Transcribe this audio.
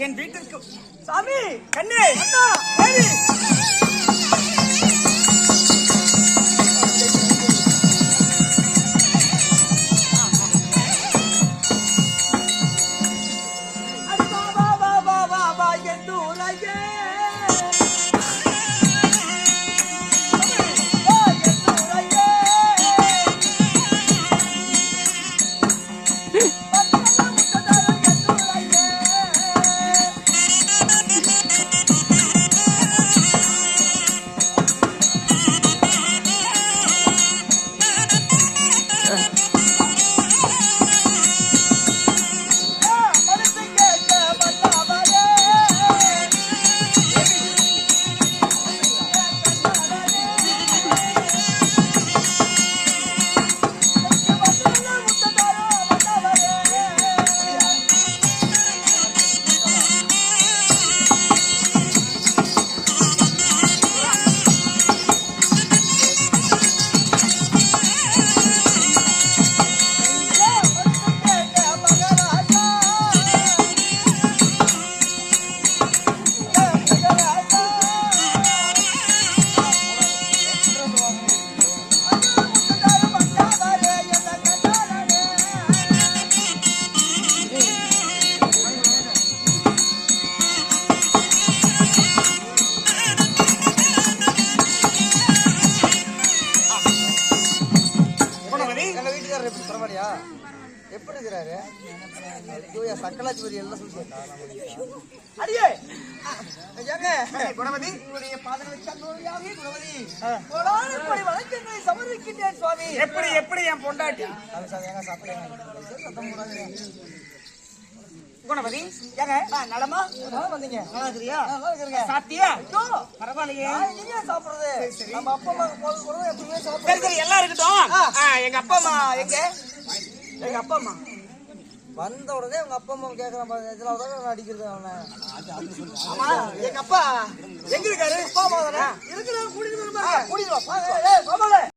என் வீட்டிற்கு சாமி கண்ணே அண்ணா தேவி எப்படி இருக்கிறாரு? சக்கலாச்சி எல்லாம் சொல்லி அடியே குணவதி உங்களுடைய பாதங்களை வழக்கங்களை சமர்ப்பிக்கின்றேன் சுவாமி. எப்படி எப்படி என் பொண்டாட்டி குணவதி ஏங்க நடமா வந்தீங்க சாப்பிட்டியா? பரவாயில்லையே சாப்பிடுறது நம்ம அப்பா அம்மா போது எப்பவுமே சாப்பிடுறது. சரி சரி எல்லாம் இருக்கட்டும். எங்க அப்பா அம்மா எங்க? எங்க அப்பா அம்மா வந்த உடனே உங்க அப்பா அம்மா கேக்குறான் அடிக்கிறது அவனை. எங்க அப்பா எங்க இருக்காரு? இருக்கிற கூட்டிட்டு